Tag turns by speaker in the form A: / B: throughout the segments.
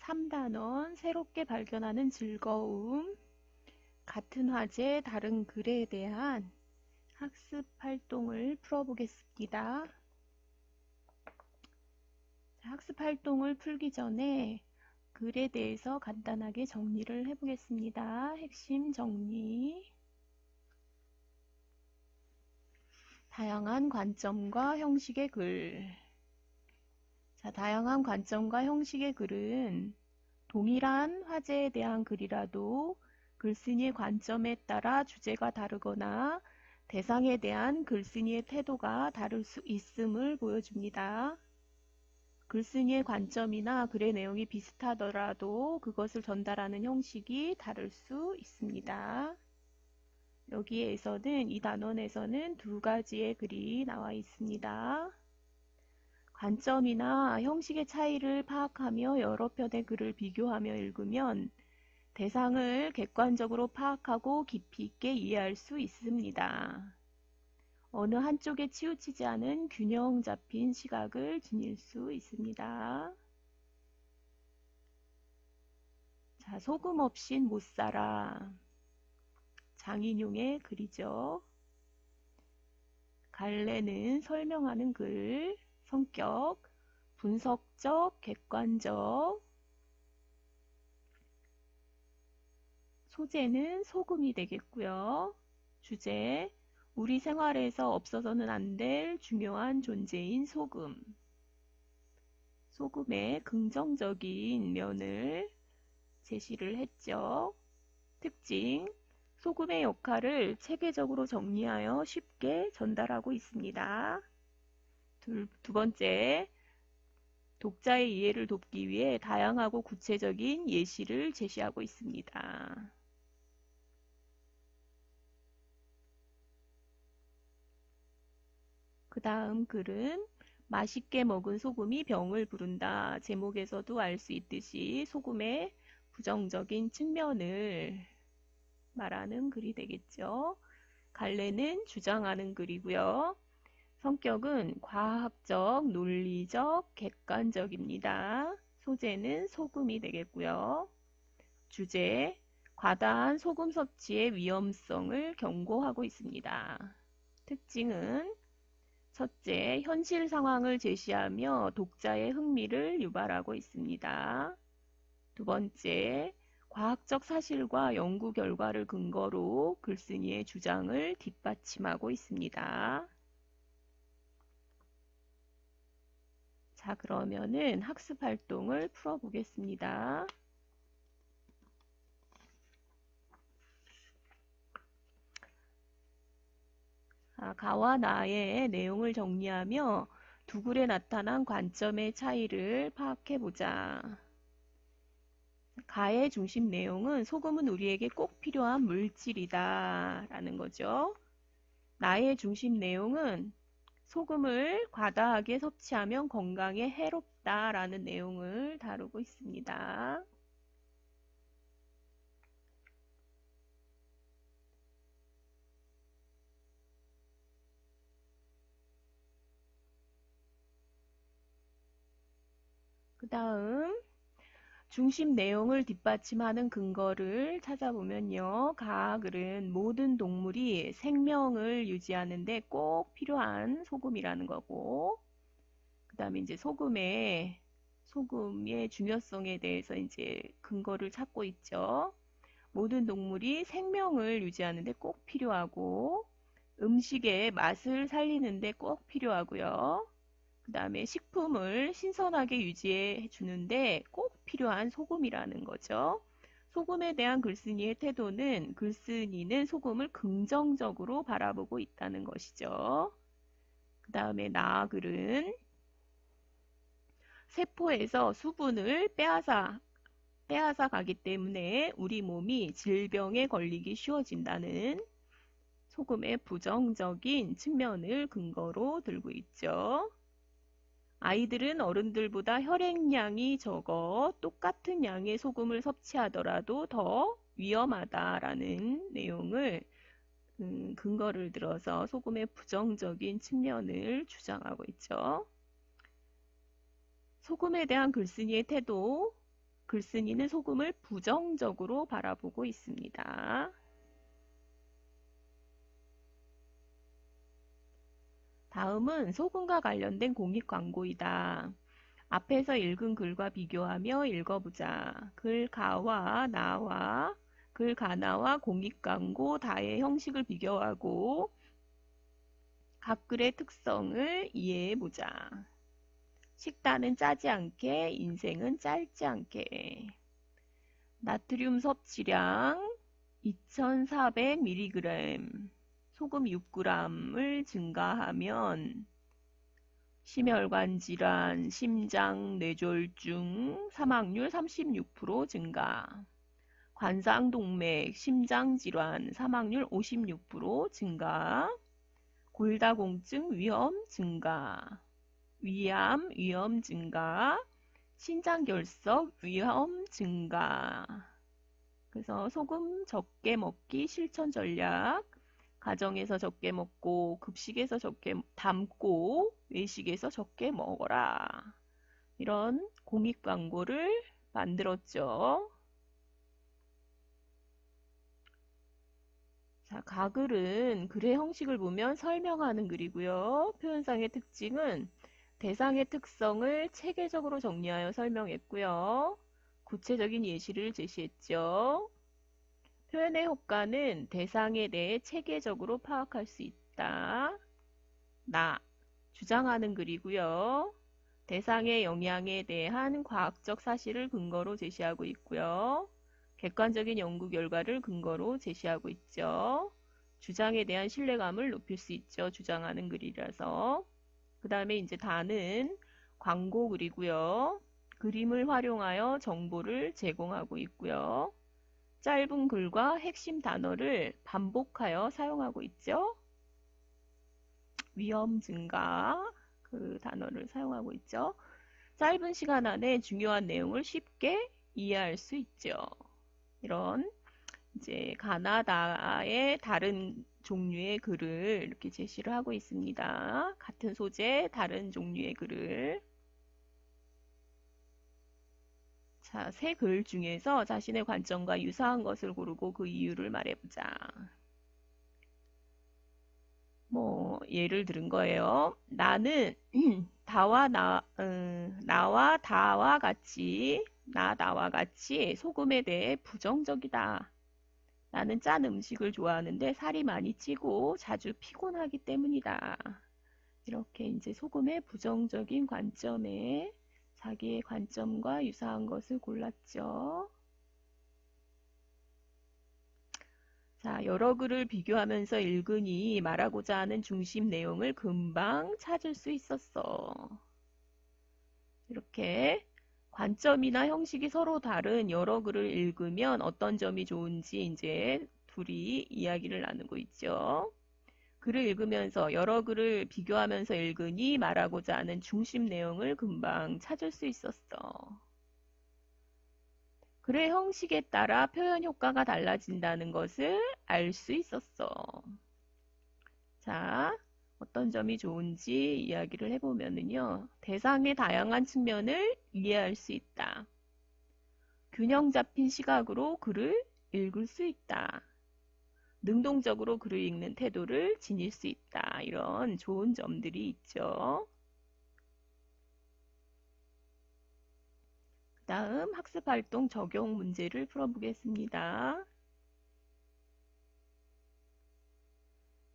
A: 3단원 새롭게 발견하는 즐거움. 같은 화제 다른 글에 대한 학습 활동을 풀어보겠습니다. 학습 활동을 풀기 전에 글에 대해서 간단하게 정리를 해보겠습니다. 핵심 정리. 다양한 관점과 형식의 글. 다양한 관점과 형식의 글은 동일한 화제에 대한 글이라도 글쓴이의 관점에 따라 주제가 다르거나 대상에 대한 글쓴이의 태도가 다를 수 있음을 보여줍니다. 글쓴이의 관점이나 글의 내용이 비슷하더라도 그것을 전달하는 형식이 다를 수 있습니다. 여기에서는 이 단원에서는 두 가지의 글이 나와 있습니다. 관점이나 형식의 차이를 파악하며 여러 편의 글을 비교하며 읽으면 대상을 객관적으로 파악하고 깊이 있게 이해할 수 있습니다. 어느 한쪽에 치우치지 않은 균형 잡힌 시각을 지닐 수 있습니다. 자, 소금 없인 못 살아. 장인용의 글이죠. 갈래는 설명하는 글, 성격, 분석적, 객관적. 소재는 소금이 되겠고요. 주제, 우리 생활에서 없어서는 안 될 중요한 존재인 소금. 소금의 긍정적인 면을 제시를 했죠. 특징, 소금의 역할을 체계적으로 정리하여 쉽게 전달하고 있습니다. 두 번째, 독자의 이해를 돕기 위해 다양하고 구체적인 예시를 제시하고 있습니다. 그 다음 글은 맛있게 먹은 소금이 병을 부른다. 제목에서도 알 수 있듯이 소금의 부정적인 측면을 말하는 글이 되겠죠. 갈래는 주장하는 글이고요. 성격은 과학적, 논리적, 객관적입니다. 소재는 소금이 되겠고요. 주제, 과다한 소금 섭취의 위험성을 경고하고 있습니다. 특징은 첫째, 현실 상황을 제시하며 독자의 흥미를 유발하고 있습니다. 두 번째, 과학적 사실과 연구 결과를 근거로 글쓴이의 주장을 뒷받침하고 있습니다. 자, 그러면은 학습 활동을 풀어보겠습니다. 가와 나의 내용을 정리하며 두 글에 나타난 관점의 차이를 파악해보자. 가의 중심 내용은 소금은 우리에게 꼭 필요한 물질이다 라는 거죠. 나의 중심 내용은 소금을 과다하게 섭취하면 건강에 해롭다 라는 내용을 다루고 있습니다. 그 다음 중심 내용을 뒷받침하는 근거를 찾아보면요. 가글은 모든 동물이 생명을 유지하는데 꼭 필요한 소금이라는 거고, 그 다음에 이제 소금의 중요성에 대해서 이제 근거를 찾고 있죠. 모든 동물이 생명을 유지하는데 꼭 필요하고, 음식의 맛을 살리는데 꼭 필요하고요. 그 다음에 식품을 신선하게 유지해 주는데 꼭 필요한 소금이라는 거죠. 소금에 대한 글쓴이의 태도는 글쓴이는 소금을 긍정적으로 바라보고 있다는 것이죠. 그 다음에 나글은 세포에서 수분을 빼앗아 가기 때문에 우리 몸이 질병에 걸리기 쉬워진다는 소금의 부정적인 측면을 근거로 들고 있죠. 아이들은 어른들보다 혈액량이 적어 똑같은 양의 소금을 섭취하더라도 더 위험하다라는 내용을 근거를 들어서 소금의 부정적인 측면을 주장하고 있죠. 소금에 대한 글쓴이의 태도, 글쓴이는 소금을 부정적으로 바라보고 있습니다. 다음은 소금과 관련된 공익 광고이다. 앞에서 읽은 글과 비교하며 읽어보자. 글가와 나와 글가나와 공익 광고 다의 형식을 비교하고 각 글의 특성을 이해해보자. 식단은 짜지 않게, 인생은 짧지 않게. 나트륨 섭취량 2400mg, 소금 6g을 증가하면 심혈관 질환, 심장, 뇌졸중, 사망률 36% 증가. 관상동맥, 심장질환, 사망률 56% 증가. 골다공증 위험 증가. 위암 위험 증가. 신장결석 위험 증가. 그래서 소금 적게 먹기 실천 전략. 가정에서 적게 먹고 급식에서 적게 담고 외식에서 적게 먹어라. 이런 공익 광고를 만들었죠. 자, 가글은 글의 형식을 보면 설명하는 글이고요. 표현상의 특징은 대상의 특성을 체계적으로 정리하여 설명했고요. 구체적인 예시를 제시했죠. 표현의 효과는 대상에 대해 체계적으로 파악할 수 있다. 나, 주장하는 글이고요. 대상의 영향에 대한 과학적 사실을 근거로 제시하고 있고요. 객관적인 연구 결과를 근거로 제시하고 있죠. 주장에 대한 신뢰감을 높일 수 있죠. 주장하는 글이라서. 그 다음에 이제 다는 광고 글이고요. 그림을 활용하여 정보를 제공하고 있고요. 짧은 글과 핵심 단어를 반복하여 사용하고 있죠. 위험 증가 그 단어를 사용하고 있죠. 짧은 시간 안에 중요한 내용을 쉽게 이해할 수 있죠. 이런 이제 가나다의 다른 종류의 글을 이렇게 제시를 하고 있습니다. 같은 소재 다른 종류의 글을. 자, 세 글 중에서 자신의 관점과 유사한 것을 고르고 그 이유를 말해보자. 뭐 예를 들은 거예요. 나는 나와 다와 같이 나와 같이 소금에 대해 부정적이다. 나는 짠 음식을 좋아하는데 살이 많이 찌고 자주 피곤하기 때문이다. 이렇게 이제 소금의 부정적인 관점에 자기의 관점과 유사한 것을 골랐죠. 자, 여러 글을 비교하면서 읽으니 말하고자 하는 중심 내용을 금방 찾을 수 있었어. 이렇게 관점이나 형식이 서로 다른 여러 글을 읽으면 어떤 점이 좋은지 이제 둘이 이야기를 나누고 있죠. 글을 읽으면서 여러 글을 비교하면서 읽으니 말하고자 하는 중심 내용을 금방 찾을 수 있었어. 글의 형식에 따라 표현 효과가 달라진다는 것을 알 수 있었어. 자, 어떤 점이 좋은지 이야기를 해보면요. 대상의 다양한 측면을 이해할 수 있다. 균형 잡힌 시각으로 글을 읽을 수 있다. 능동적으로 글을 읽는 태도를 지닐 수 있다. 이런 좋은 점들이 있죠. 다음 학습활동 적용 문제를 풀어보겠습니다.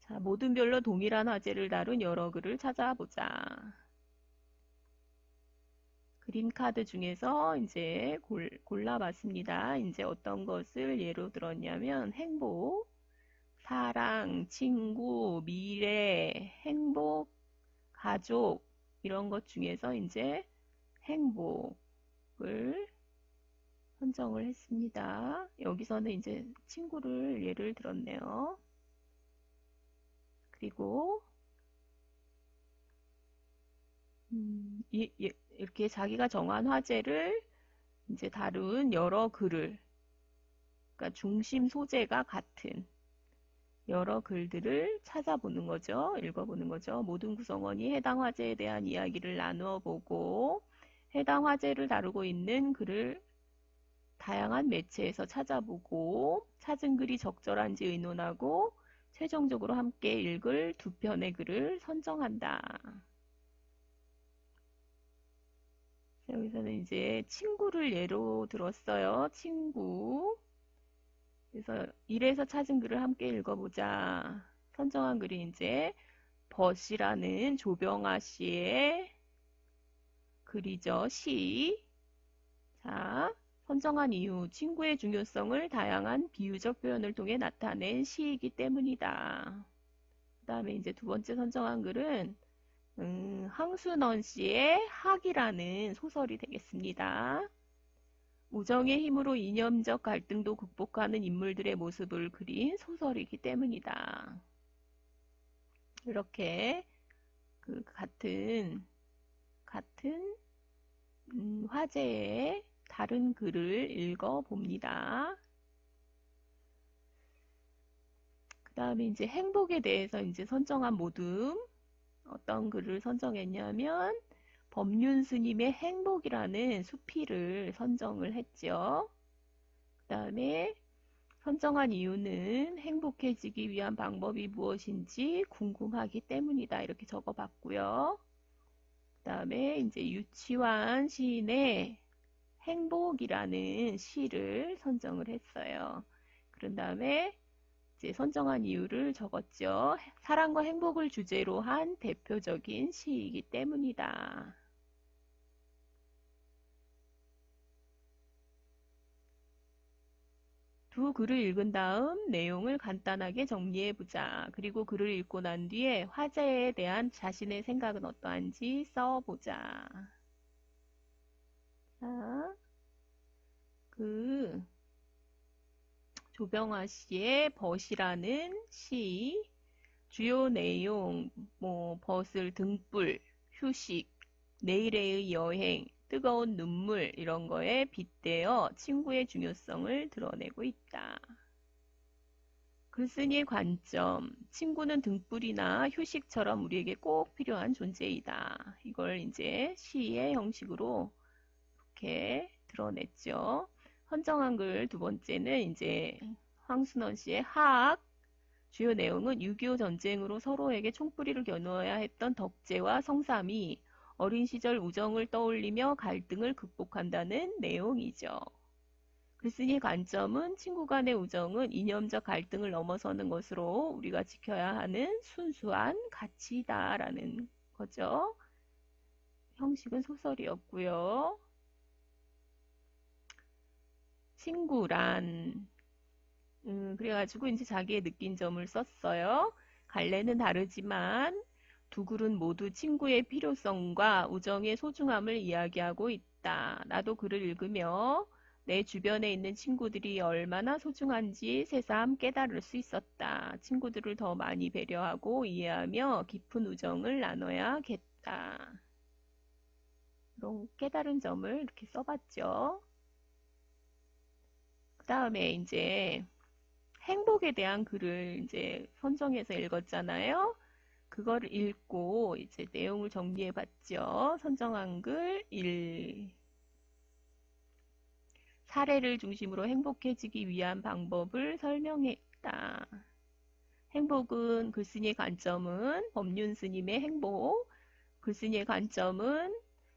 A: 자, 모든 별로 동일한 화제를 다룬 여러 글을 찾아보자. 그림 카드 중에서 이제 골라봤습니다. 이제 어떤 것을 예로 들었냐면 행복, 사랑, 친구, 미래, 행복, 가족 이런 것 중에서 이제 행복을 선정을 했습니다. 여기서는 이제 친구를 예를 들었네요. 그리고 이렇게 자기가 정한 화제를 이제 다룬 여러 글을, 그러니까 중심 소재가 같은 여러 글들을 찾아보는 거죠. 읽어보는 거죠. 모든 구성원이 해당 화제에 대한 이야기를 나누어 보고 해당 화제를 다루고 있는 글을 다양한 매체에서 찾아보고 찾은 글이 적절한지 의논하고 최종적으로 함께 읽을 두 편의 글을 선정한다. 여기서는 이제 친구를 예로 들었어요. 친구. 그래서 일에서 찾은 글을 함께 읽어보자. 선정한 글이 이제 벗이라는 조병아 씨의 글이죠. 시. 자, 선정한 이유. 친구의 중요성을 다양한 비유적 표현을 통해 나타낸 시이기 때문이다. 그 다음에 이제 두 번째 선정한 글은 황순원 씨의 학이라는 소설이 되겠습니다. 우정의 힘으로 이념적 갈등도 극복하는 인물들의 모습을 그린 소설이기 때문이다. 이렇게 그 같은 화제의 다른 글을 읽어봅니다. 그 다음에 이제 행복에 대해서 이제 선정한 모둠 어떤 글을 선정했냐면 법륜 스님의 행복이라는 수필을 선정을 했죠. 그 다음에 선정한 이유는 행복해지기 위한 방법이 무엇인지 궁금하기 때문이다. 이렇게 적어봤고요. 그 다음에 이제 유치환 시인의 행복이라는 시를 선정을 했어요. 그런 다음에 이제 선정한 이유를 적었죠. 사랑과 행복을 주제로 한 대표적인 시이기 때문이다. 두 글을 읽은 다음 내용을 간단하게 정리해보자. 그리고 글을 읽고 난 뒤에 화제에 대한 자신의 생각은 어떠한지 써보자. 자, 그 조병아 씨의 벗이라는 시 주요 내용 벗을 등불, 휴식, 내일의 여행, 뜨거운 눈물 이런 거에 빗대어 친구의 중요성을 드러내고 있다. 글쓴이의 관점, 친구는 등불이나 휴식처럼 우리에게 꼭 필요한 존재이다. 이걸 이제 시의 형식으로 이렇게 드러냈죠. 선정한 글 두 번째는 이제 황순원 씨의 하악, 주요 내용은 6.25 전쟁으로 서로에게 총뿌리를 겨누어야 했던 덕재와 성삼이 어린 시절 우정을 떠올리며 갈등을 극복한다는 내용이죠. 글쓴이의 관점은 친구 간의 우정은 이념적 갈등을 넘어서는 것으로 우리가 지켜야 하는 순수한 가치다라는 거죠. 형식은 소설이었고요. 친구란 그래가지고 이제 자기의 느낀 점을 썼어요. 갈래는 다르지만 두 글은 모두 친구의 필요성과 우정의 소중함을 이야기하고 있다. 나도 글을 읽으며 내 주변에 있는 친구들이 얼마나 소중한지 새삼 깨달을 수 있었다. 친구들을 더 많이 배려하고 이해하며 깊은 우정을 나눠야겠다. 이런 깨달은 점을 이렇게 써봤죠. 그 다음에 이제 행복에 대한 글을 이제 선정해서 읽었잖아요. 그거를 읽고 이제 내용을 정리해 봤죠. 선정한 글 1. 사례를 중심으로 행복해지기 위한 방법을 설명했다. 행복은 글쓴이의 관점은 법륜 스님의 행복. 글쓴이의 관점은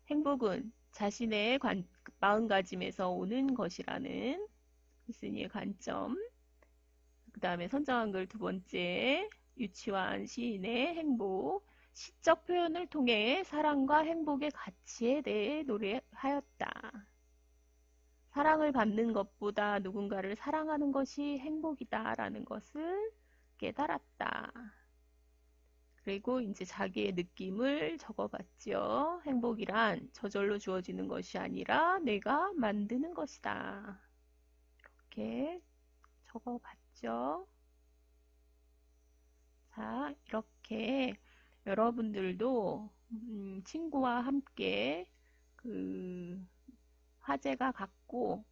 A: 행복은 자신의 마음가짐에서 오는 것이라는 글쓴이의 관점. 그 다음에 선정한 글 두 번째, 유치환 시인의 행복. 시적 표현을 통해 사랑과 행복의 가치에 대해 노래하였다. 사랑을 받는 것보다 누군가를 사랑하는 것이 행복이다라는 것을 깨달았다. 그리고 이제 자기의 느낌을 적어봤죠. 행복이란 저절로 주어지는 것이 아니라 내가 만드는 것이다. 이렇게 적어봤죠. 자, 이렇게 여러분들도 친구와 함께 그 화제가 같고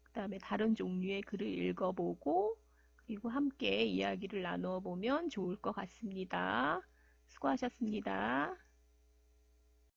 A: 그 다음에 다른 종류의 글을 읽어보고 그리고 함께 이야기를 나누어 보면 좋을 것 같습니다. 수고하셨습니다.